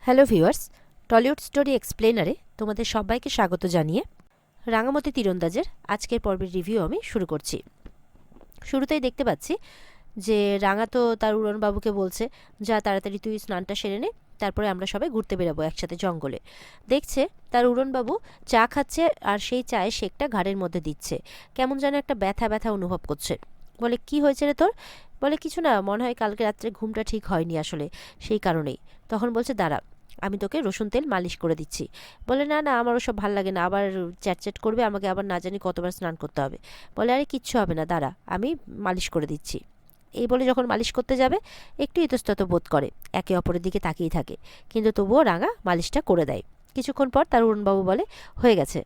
Hello viewers, Tollywood story এক্সপ্লেনারে তোমাদের সবাইকে স্বাগত জানিয়ে রাঙামতি তীরন্দাজের আজকের পর্বের রিভিউ আমি শুরু করছি। শুরুতেই দেখতে পাচ্ছি যে রাঙা তো তার উড়নবাবুকে বলছে, যা তাড়াতাড়ি তুই স্নানটা সেরে নে, তারপরে আমরা সবাই ঘুরতে বেরাবো একসাথে জঙ্গলে। দেখছে তার উড়নবাবু চা খাচ্ছে আর সেই চায়ে শেকটা ঘাড়ের মধ্যে দিচ্ছে। কেমন যেন একটা ব্যথা ব্যথা অনুভব করছে। বলে, কি হয়েছে রে তোর? বলে, কিছু না, মনে হয় কালকে রাত্রে ঘুমটা ঠিক হয়নি আসলে, সেই কারণেই। তখন বলছে, দাঁড়া, আমি তোকে রসুন তেল মালিশ করে দিচ্ছি। বলে, না না, আমার ওসব ভাল লাগে না, আবার চ্যাটচ্যাট করবে, আমাকে আবার না জানি কতবার স্নান করতে হবে। বলে, আরে কিচ্ছু হবে না, দাঁড়া, আমি মালিশ করে দিচ্ছি। এই বলে যখন মালিশ করতে যাবে একটু ইতস্তত বোধ করে, একে অপরের দিকে তাকিয়ে থাকে, কিন্তু তবুও রাঙা মালিশটা করে দেয়। কিছুক্ষণ পর তার অরুণবাবু বলে, হয়ে গেছে।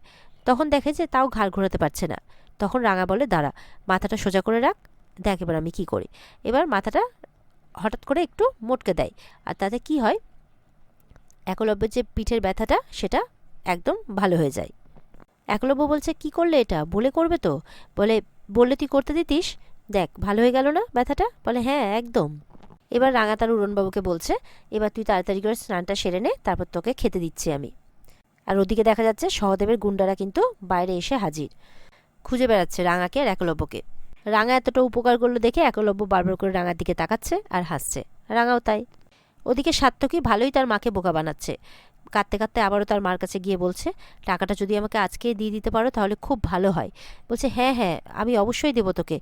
তখন দেখে যে তাও ঘাড় ঘোরাতে পারছে না। তখন রাঙা বলে, দাঁড়া, মাথাটা সোজা করে রাখ, দেখ এবার আমি কি করি। এবার মাথাটা হঠাৎ করে একটু মোটকে দেয়, আর তাতে কি হয়, একলব্যের যে পিঠের ব্যথাটা সেটা একদম ভালো হয়ে যায়। একলব্য বলছে, কি করলে এটা? বলে করবে তো? বলে, বললে তুই করতে দিতিস, দেখ ভালো হয়ে গেল না ব্যথাটা? বলে, হ্যাঁ একদম। এবার রাঙা তার উড়নবাবুকে বলছে, এবার তুই তাড়াতাড়ি করে স্নানটা সেরে নে, তারপর তোকে খেতে দিচ্ছি আমি। আর ওদিকে দেখা যাচ্ছে সহদেবের গুন্ডারা কিন্তু বাইরে এসে হাজির, খুঁজে বেড়াচ্ছে রাঙাকে আর একলব্যকে। রাঙা এতটা উপকার করলো দেখে একলব্য বারবার করে রাঙার দিকে তাকাচ্ছে আর হাসছে, রাঙাও তাই। ওদিকে সাত্তকী ভালোই তার মাকে বোকা বানাচ্ছে। কাঁদতে কাঁদতে আবারও তার মার কাছে গিয়ে বলছে, টাকাটা যদি আমাকে আজকেই দিয়ে দিতে পারো তাহলে খুব ভালো হয়। বলছে, হ্যাঁ হ্যাঁ, আমি অবশ্যই দেবো তোকে।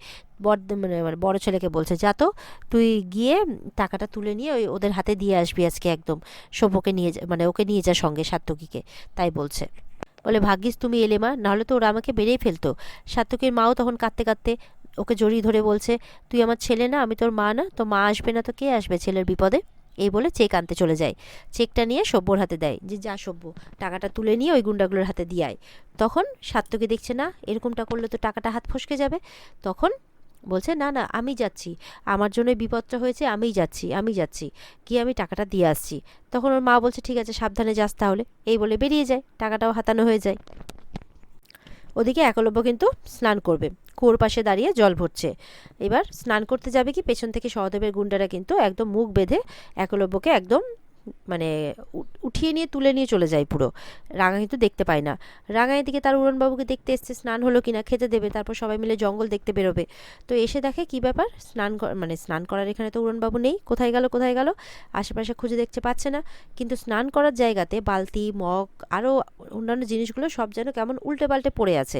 মানে বড় ছেলেকে বলছে, যা তো, তুই গিয়ে টাকাটা তুলে নিয়ে ওদের হাতে দিয়ে আসবি আজকে একদম। সভ্যকে নিয়ে যা, মানে ওকে নিয়ে যা সঙ্গে, সাত্তকীকে। তাই বলছে। বলে, ভাগ্যিস তুমি এলে মা, নাহলে তো ওরা আমাকে বেড়েই ফেলতো। সাত্তকীর মাও তখন কাঁদতে কাঁদতে ওকে জড়িয়ে ধরে বলছে, তুই আমার ছেলে না, আমি তোর মা না? তো মা আসবে না তো কে আসবে ছেলের বিপদে? এই বলে চেক আনতে চলে যায়। চেকটা নিয়ে সভ্যর হাতে দেয়, যে যা সভ্য, টাকাটা তুলে নিয়ে ওই গুন্ডাগুলোর হাতে দিয়ে আয়। তখন সাত্তকী দেখছে না, এরকমটা করলে তো টাকাটা হাত ফসকে যাবে। তখন বলছে, না না, আমি যাচ্ছি, আমার জন্য বিপদটা হয়েছে, আমিই যাচ্ছি, আমি যাচ্ছি, গিয়ে আমি টাকাটা দিয়ে আসছি। তখন ওর মা বলছে, ঠিক আছে, সাবধানে যাস তাহলে। এই বলে বেরিয়ে যায়, টাকাটাও হাতানো হয়ে যায়। ওদিকে একলব্য কিন্তু স্নান করবে, কুয়োর পাশে দাঁড়িয়ে জল ভরছে। এবার স্নান করতে যাবে কি, পেছন থেকে সহদেবের গুন্ডারা কিন্তু একদম মুখ বেঁধে একলব্যকে একদম মানে উঠিয়ে নিয়ে তুলে নিয়ে চলে যায় পুরো। রাঙা কিন্তু দেখতে পায় না। রাঙা এদিকে তার উড়নবাবুকে দেখতে এসছে, স্নান হলো কিনা, খেতে দেবে, তারপর সবাই মিলে জঙ্গল দেখতে বেরোবে। তো এসে দেখে কি ব্যাপার, মানে স্নান করার এখানে তো উড়নবাবু নেই, কোথায় গেল কোথায় গেল, আশেপাশে খুঁজে দেখতে পাচ্ছে না। কিন্তু স্নান করার জায়গাতে বালতি, মগ, আরও অন্যান্য জিনিসগুলো সব যেন কেমন উল্টে পাল্টে পড়ে আছে,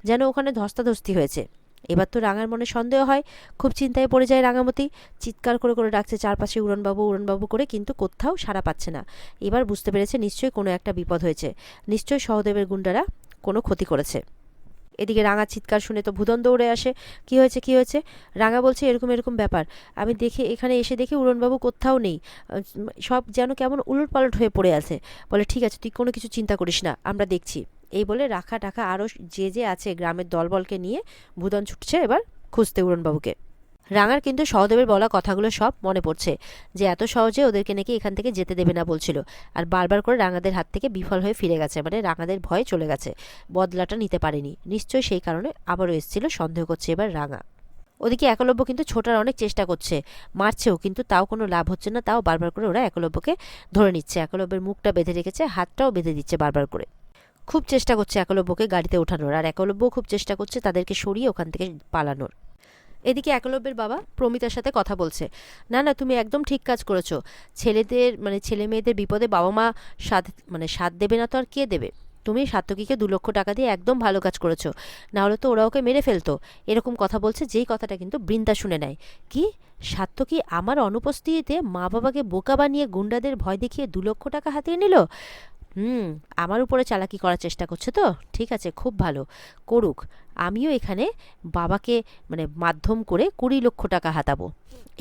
যেন ওখানে ধস্তাধস্তি হয়েছে। এবার তো রাঙার মনে সন্দেহ হয়, খুব চিন্তায় পড়ে যায় রাঙামতি, চিৎকার করে করে ডাকছে চারপাশে, উড়নবাবু উড়নবাবু করে, কিন্তু কোথাও সাড়া পাচ্ছে না। এবার বুঝতে পেরেছে নিশ্চয়ই কোনো একটা বিপদ হয়েছে, নিশ্চয়ই সহদেবের গুন্ডারা কোনো ক্ষতি করেছে। এদিকে রাঙা চিৎকার শুনে তো ভুদন দৌড়ে আসে, কি হয়েছে কি হয়েছে? রাঙা বলছে, এরকম এরকম ব্যাপার, আমি দেখে এখানে এসে দেখি উড়নবাবু কোথাও নেই, সব যেন কেমন উলটপালট হয়ে পড়ে আছে। বলে, ঠিক আছে, তুই কোনো কিছু চিন্তা করিস না, আমরা দেখছি। এই বলে রাখা টাকা আরও যে যে আছে গ্রামের দলবলকে নিয়ে ভুদন ছুটছে এবার খুঁজতে উড়নবাবুকে। রাঙার কিন্তু সহদেবের বলা কথাগুলো সব মনে পড়ছে, যে এত সহজে ওদেরকে নাকি এখান থেকে যেতে দেবে না বলছিল, আর বারবার করে রাঙাদের হাত থেকে বিফল হয়ে ফিরে গেছে, মানে রাঙাদের ভয়ে চলে গেছে, বদলাটা নিতে পারেনি, নিশ্চয়ই সেই কারণে আবারও এসেছিল, সন্দেহ করছে এবার রাঙা। ওদিকে একলব্য কিন্তু ছোটার অনেক চেষ্টা করছে, মারছেও, কিন্তু তাও কোনো লাভ হচ্ছে না, তাও বারবার করে ওরা একলব্যকে ধরে নিচ্ছে, একলব্যের মুখটা বেঁধে রেখেছে, হাতটাও বেঁধে দিচ্ছে বারবার করে। খুব চেষ্টা করছে একলব্যকে গাড়িতে ওঠানোর, আর একলব্যও খুব চেষ্টা করছে তাদেরকে সরিয়ে ওখান থেকে পালানোর। এদিকে একলব্যের বাবা প্রমিতার সাথে কথা বলছে, না না, তুমি একদম ঠিক কাজ করেছো, ছেলেদের মানে ছেলে মেয়েদের বিপদে বাবা মা সাথ দেবে না তো আর কে দেবে? তুমি সাত্তকীকে 2 লক্ষ টাকা দিয়ে একদম ভালো কাজ করেছো, না হলে তো ওরা ওকে মেরে ফেলতো। এরকম কথা বলছে, যেই কথাটা কিন্তু বৃন্দা শুনে নেয়। কি, সাত্তকী আমার অনুপস্থিতিতে মা বাবাকে বোকা বানিয়ে গুন্ডাদের ভয় দেখিয়ে 2 লক্ষ টাকা হাতিয়ে নিল? আমার উপরে চালাকি করার চেষ্টা করছে তো, ঠিক আছে, খুব ভালো, করুক। আমিও এখানে বাবাকে মানে মাধ্যম করে 20 লক্ষ টাকা হাতাবো,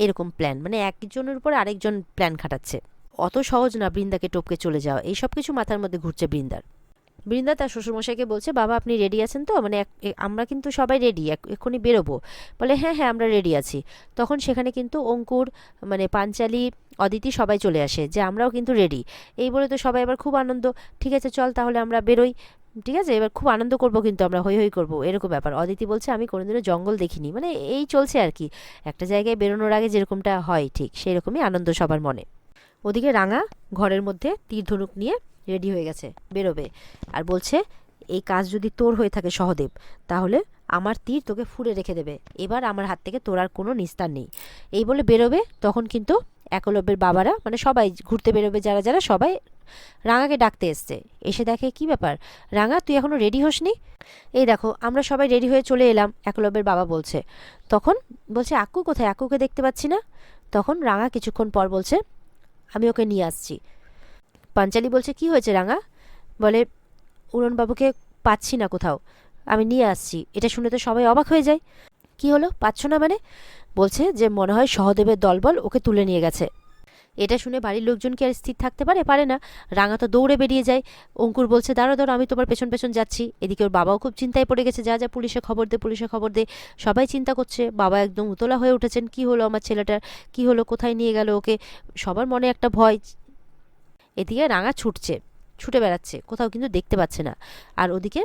এরকম প্ল্যান, মানে একজনের উপর আরেকজন প্ল্যান খাটাচ্ছে। অত সহজ না বৃন্দাকে টপকে চলে যাওয়া, এইসব কিছু মাথার মধ্যে ঘুরছে বৃন্দার। বৃন্দা তার শ্বশুরমশাইকে বলছে, বাবা আপনি রেডি আছেন তো? মানে আমরা কিন্তু সবাই রেডি, এক্ষুনি বেরোবো। বলে, হ্যাঁ হ্যাঁ, আমরা রেডি আছি। তখন সেখানে কিন্তু অঙ্কুর, মানে পাঞ্চালি, অদিতি সবাই চলে আসে, যে আমরাও কিন্তু রেডি। এই বলে তো সবাই এবার খুব আনন্দ, ঠিক আছে চল তাহলে আমরা বেরোই, ঠিক আছে, এবার খুব আনন্দ করব, কিন্তু আমরা হই হই করবো, এরকম ব্যাপার। অদিতি বলছে, আমি কোনোদিনও জঙ্গল দেখিনি, মানে এই চলছে আর কি, একটা জায়গায় বেরোনোর আগে যেরকমটা হয় ঠিক সেই রকমই আনন্দ সবার মনে। ওদিকে রাঙা ঘরের মধ্যে তীর ধনুক নিয়ে রেডি হয়ে গেছে বেরোবে, আর বলছে এই কাজ যদি তোর হয়ে থাকে সহদেব, তাহলে আমার তীর তোকে ফুঁড়ে রেখে দেবে, এবার আমার হাত থেকে তোর আর কোনো নিস্তার নেই। এই বলে বেরোবে। তখন কিন্তু একলব্যের বাবারা মানে সবাই ঘুরতে বেরোবে, যারা যারা সবাই রাঙাকে ডাকতে এসছে। এসে দেখে কি ব্যাপার, রাঙা তুই এখনো রেডি হসনি? এই দেখো আমরা সবাই রেডি হয়ে চলে এলাম, একলব্যের বাবা বলছে। তখন বলছে আক্কু কোথায়, আক্কুকে দেখতে পাচ্ছি না। তখন রাঙা কিছুক্ষণ পর বলছে আমি ওকে নিয়ে আসছি। পাঞ্চালি বলছে কি হয়েছে রাঙা? বলে উড়নবাবুকে পাচ্ছি না কোথাও, আমি নিয়ে আসছি। এটা শুনে তো সবাই অবাক হয়ে যায়। কি হলো, পাচ্ছ না মানে? বলছে যে মনে হয় সহদেবের দলবল ওকে তুলে নিয়ে গেছে। এটা শুনে বাড়ির লোকজন কি আর স্থির থাকতে পারে? পারে না। রাঙা তো দৌড়ে বেরিয়ে যায়। অঙ্কুর বলছে দাঁড়ো দাঁড়ো, আমি তোমার পেছন পেছন যাচ্ছি। এদিকে ওর বাবাও খুব চিন্তায় পড়ে গেছে, যা যা পুলিশে খবর দে, পুলিশে খবর দে। সবাই চিন্তা করছে, বাবা একদম উতলা হয়ে উঠেছেন, কি হলো আমার ছেলেটার, কি হলো, কোথায় নিয়ে গেল ওকে। সবার মনে একটা ভয়। এদিকে রাঙা ছুটে বেড়াচ্ছে, কোথাও কিন্তু দেখতে পাচ্ছে না। আর ওদিকে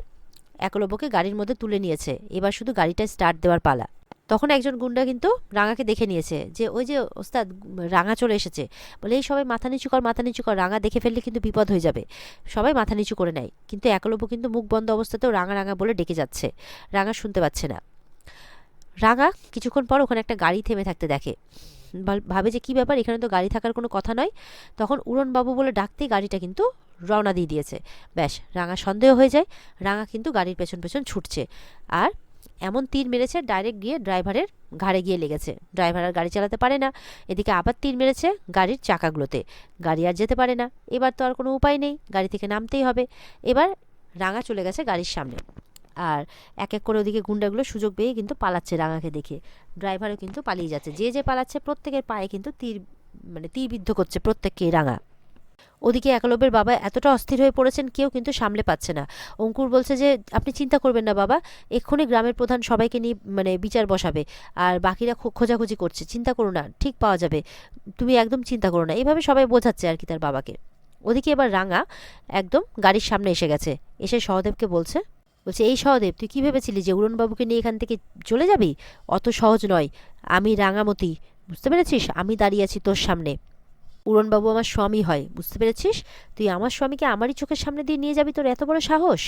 একলব্যকে গাড়ির মধ্যে তুলে নিয়েছে, এবার শুধু গাড়িটা স্টার্ট দেওয়ার পালা। তখন একজন গুন্ডা কিন্তু রাঙাকে দেখে নিয়েছে, যে ওই যে ওস্তাদ রাঙা চলে এসেছে। বলে এই সবাই মাথা নিচু কর, মাথা নিচু কর, রাঙা দেখে ফেললে কিন্তু বিপদ হয়ে যাবে। সবাই মাথা নিচু করে নেয়, কিন্তু একলব্য কিন্তু মুখ বন্ধ অবস্থাতেও রাঙা রাঙা বলে ডেকে যাচ্ছে। রাঙা শুনতে পাচ্ছে না। রাঙা কিছুক্ষণ পর ওখানে একটা গাড়ি থেমে থাকতে দেখে, ভাবে যে কি ব্যাপার, এখানে তো গাড়ি থাকার কোনো কথা নয়। তখন উড়নবাবু বলে ডাকতেই গাড়িটা কিন্তু রওনা দিয়ে দিয়েছে। ব্যাস, রাঙা সন্দেহ হয়ে যায়। রাঙা কিন্তু গাড়ির পেছন পেছন ছুটছে, আর এমন তীর মেরেছে ডাইরেক্ট গিয়ে ড্রাইভারের ঘাড়ে গিয়ে লেগেছে। ড্রাইভার আর গাড়ি চালাতে পারে না। এদিকে আবার তীর মেরেছে গাড়ির চাকাগুলোতে, গাড়ি আর যেতে পারে না। এবার তো আর কোনো উপায় নেই, গাড়ি থেকে নামতেই হবে। এবার রাঙা চলে গেছে গাড়ির সামনে, আর এক এক করে ওদিকে গুন্ডাগুলো সুযোগ পেয়ে কিন্তু পালাচ্ছে রাঙাকে দেখে। ড্রাইভারও কিন্তু পালিয়ে যাচ্ছে, যে যে পালাচ্ছে প্রত্যেকের পায়ে কিন্তু তীরবিদ্ধ করছে প্রত্যেককেই রাঙা। ওদিকে একলব্যের বাবা এতটা অস্থির হয়ে পড়েছেন, কেউ কিন্তু সামলে পাচ্ছে না। অঙ্কুর বলছে যে আপনি চিন্তা করবেন না বাবা, এক্ষুনি গ্রামের প্রধান সবাইকে নিয়ে বিচার বসাবে, আর বাকিরা খোঁজাখুঁজি করছে, চিন্তা করো না, ঠিক পাওয়া যাবে, তুমি একদম চিন্তা করো না। এইভাবে সবাই বোঝাচ্ছে আর কি তার বাবাকে। ওদিকে এবার রাঙা একদম গাড়ির সামনে এসে গেছে, এসে সহদেবকে বলছে এই সহদেব, তুই কি ভেবেছিলি যে উড়নবাবুকে নিয়ে এখান থেকে চলে যাবি? অত সহজ নয়। আমি রাঙামতি, বুঝতে পেরেছিস? আমি দাঁড়িয়ে আছি তোর সামনে। উড়নবাবু আমার স্বামী হয়, বুঝতে পেরেছিস? তুই আমার স্বামীকে আমারই চোখের সামনে দিয়ে নিয়ে যাবি? তোর এত বড় সাহস!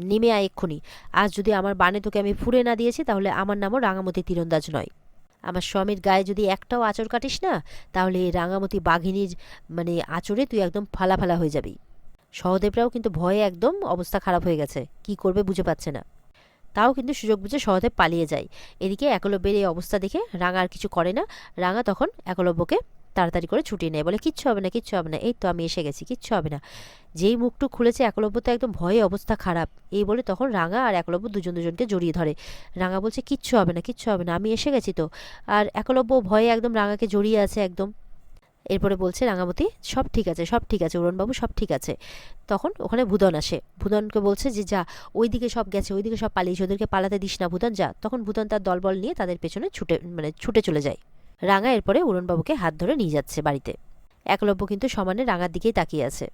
নেমে আয় এক্ষুনি। আজ যদি আমার বানে তোকে আমি ফুঁড়ে না দিয়েছি, তাহলে আমার নামও রাঙামতি তীরন্দাজ নয়। আমার স্বামীর গায়ে যদি একটাও আঁচড় কাটিস না, তাহলে এই রাঙামতি বাঘিনীর আঁচড়ে তুই একদম ফালা ফালা হয়ে যাবি। সহদেবরাও কিন্তু ভয়ে একদম অবস্থা খারাপ হয়ে গেছে, কি করবে বুঝে পাচ্ছে না। তাও কিন্তু সুযোগ বুঝে সহদেব পালিয়ে যায়। এদিকে একলব্যের এই অবস্থা দেখে রাঙা আর কিছু করে না। রাঙা তখন একলব্যকে তাড়াতাড়ি করে ছুটিয়ে নেয়, বলে কিচ্ছু হবে না, কিচ্ছু হবে না, এই তো আমি এসে গেছি, কিচ্ছু হবে না। যেই মুখটুক খুলেছে একলব্য তো একদম ভয়ে অবস্থা খারাপ। এই বলে তখন রাঙা আর একলব্য দুজনকে জড়িয়ে ধরে। রাঙা বলছে কিচ্ছু হবে না, কিচ্ছু হবে না, আমি এসে গেছি তো। আর একলব্য ভয়ে একদম রাঙাকে জড়িয়ে আছে একদম। এরপরে বলছে রাঙামতি সব ঠিক আছে, সব ঠিক আছে উড়নবাবু, সব ঠিক আছে। তখন ওখানে ভুদন আসে, ভুদনকে বলছে যে যা, ওইদিকে সব গেছে, ওইদিকে সব পালিয়েছে, ওদেরকে পালাতে দিস না ভুদন, যা। তখন ভুদন তার দলবল নিয়ে তাদের পেছনে ছুটে চলে যায়। রাঙা এরপরে উড়নবাবুকে হাত ধরে নিয়ে যাচ্ছে বাড়িতে। একলব্য কিন্তু সমানে রাঙার দিকেই তাকিয়ে আছে।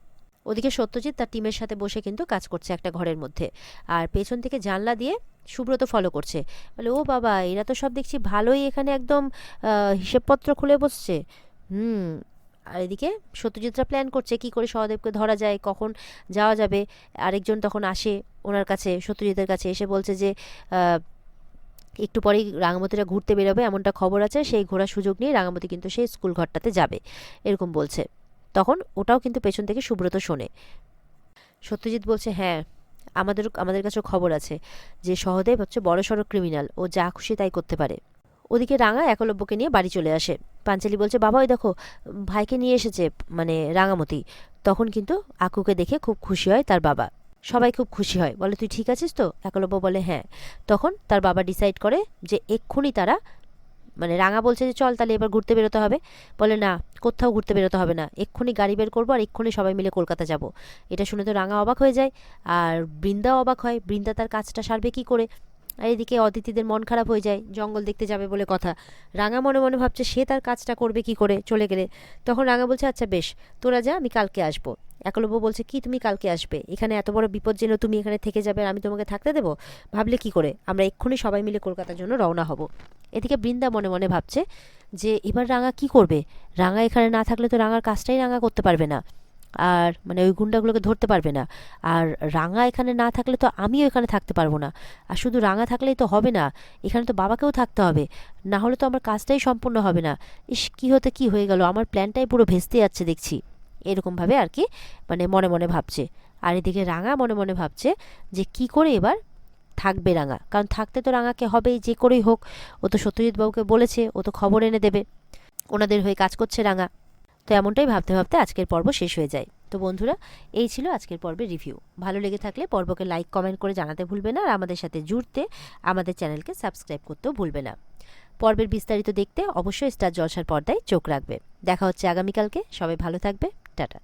ওদিকে সত্যজিৎ তার টিমের সাথে বসে কিন্তু কাজ করছে একটা ঘরের মধ্যে, আর পেছন থেকে জানলা দিয়ে সুব্রত ফলো করছে। বলে ও বাবা, এরা তো সব দেখছি ভালোই এখানে একদম হিসেবপত্র খুলে বসছে। আর এদিকে সত্যজিৎরা প্ল্যান করছে কি করে সহদেবকে ধরা যায়, কখন যাওয়া যাবে। আরেকজন তখন আসে ওনার কাছে, সত্যজিতের কাছে এসে বলছে যে একটু পরেই রাঙামতিরা ঘুরতে বেরোবে, এমনটা খবর আছে। সেই ঘোরার সুযোগ নিয়ে রাঙামতি কিন্তু সেই স্কুল ঘরটাতে যাবে, এরকম বলছে। তখন ওটাও কিন্তু পেছন থেকে সুব্রত শোনে। সত্যজিৎ বলছে হ্যাঁ, আমাদের কাছেও খবর আছে যে সহদেব হচ্ছে বড়সড় ক্রিমিনাল, ও যা খুশি তাই করতে পারে। ওদিকে রাঙা একলব্যকে নিয়ে বাড়ি চলে আসে। পাঞ্চালি বলছে বাবা ওই দেখো ভাইকে নিয়ে এসেছে রাঙামতি। তখন কিন্তু আকুকে দেখে খুব খুশি হয় তার বাবা, সবাই খুব খুশি হয়, বলে তুই ঠিক আছিস তো? একলব্য বলে হ্যাঁ। তখন তার বাবা ডিসাইড করে যে এক্ষুনি তারা রাঙা বলছে যে চল তাহলে এবার ঘুরতে বেরোতে হবে। বলে না, কোথাও ঘুরতে বেরোতে হবে না, এক্ষুনি গাড়ি বের করবো আর এক্ষুনি সবাই মিলে কলকাতা যাব। এটা শুনে তো রাঙা অবাক হয়ে যায়, আর বৃন্দাও অবাক হয়, বৃন্দা তার কাজটা সারবে কি করে। আর এদিকে অদিতিদের মন খারাপ হয়ে যায়, জঙ্গল দেখতে যাবে বলে কথা। রাঙা মনে মনে ভাবছে সে তার কাজটা করবে কি করে চলে গেলে। তখন রাঙা বলছে আচ্ছা বেশ, তোরা যা, আমি কালকে আসবো। একলব্য বলছে কি তুমি কালকে আসবে? এখানে এত বড় বিপদ জেনে তুমি এখানে থেকে যাবে আর আমি তোমাকে থাকতে দেবো? ভাবলে কি করে, আমরা এক্ষুনি সবাই মিলে কলকাতার জন্য রওনা হব। এদিকে বৃন্দা মনে মনে ভাবছে যে এবার রাঙা কি করবে, রাঙা এখানে না থাকলে তো রাঙার কাজটাই রাঙা করতে পারবে না, আর মানে ওই গুন্ডাগুলোকে ধরতে পারবে না। আর রাঙা এখানে না থাকলে তো আমিও এখানে থাকতে পারবো না। আর শুধু রাঙা থাকলেই তো হবে না, এখানে তো বাবাকেও থাকতে হবে, না হলে তো আমার কাজটাই সম্পূর্ণ হবে না। ইস, কী হতে কী হয়ে গেল, আমার প্ল্যানটাই পুরো ভেস্তে যাচ্ছে দেখছি। এরকমভাবে আর কি মানে মনে মনে ভাবছে। আর এদিকে রাঙা মনে মনে ভাবছে যে কি করে এবার থাকবে রাঙা, কারণ থাকতে তো রাঙাকে হবেই যে করেই হোক। ও তো সত্যজিৎ বাবুকে বলেছে, ও তো খবর এনে দেবে, ওনাদের হয়ে কাজ করছে রাঙা। তো এমনটাই ভাবতে ভাবতে আজকের পর্ব শেষ হয়ে যায়। তো বন্ধুরা, এই ছিল আজকের পর্বের রিভিউ। ভালো লেগে থাকলে পর্বকে লাইক কমেন্ট করে জানাতে ভুলবে না, আর আমাদের সাথে জুড়তে আমাদের চ্যানেলকে সাবস্ক্রাইব করতেও ভুলবে না। পর্বের বিস্তারিত দেখতে অবশ্যই স্টার জলসার পর্দায় চোখ রাখবে। দেখা হচ্ছে আগামীকালকে। সবাই ভালো থাকবে। টাটা।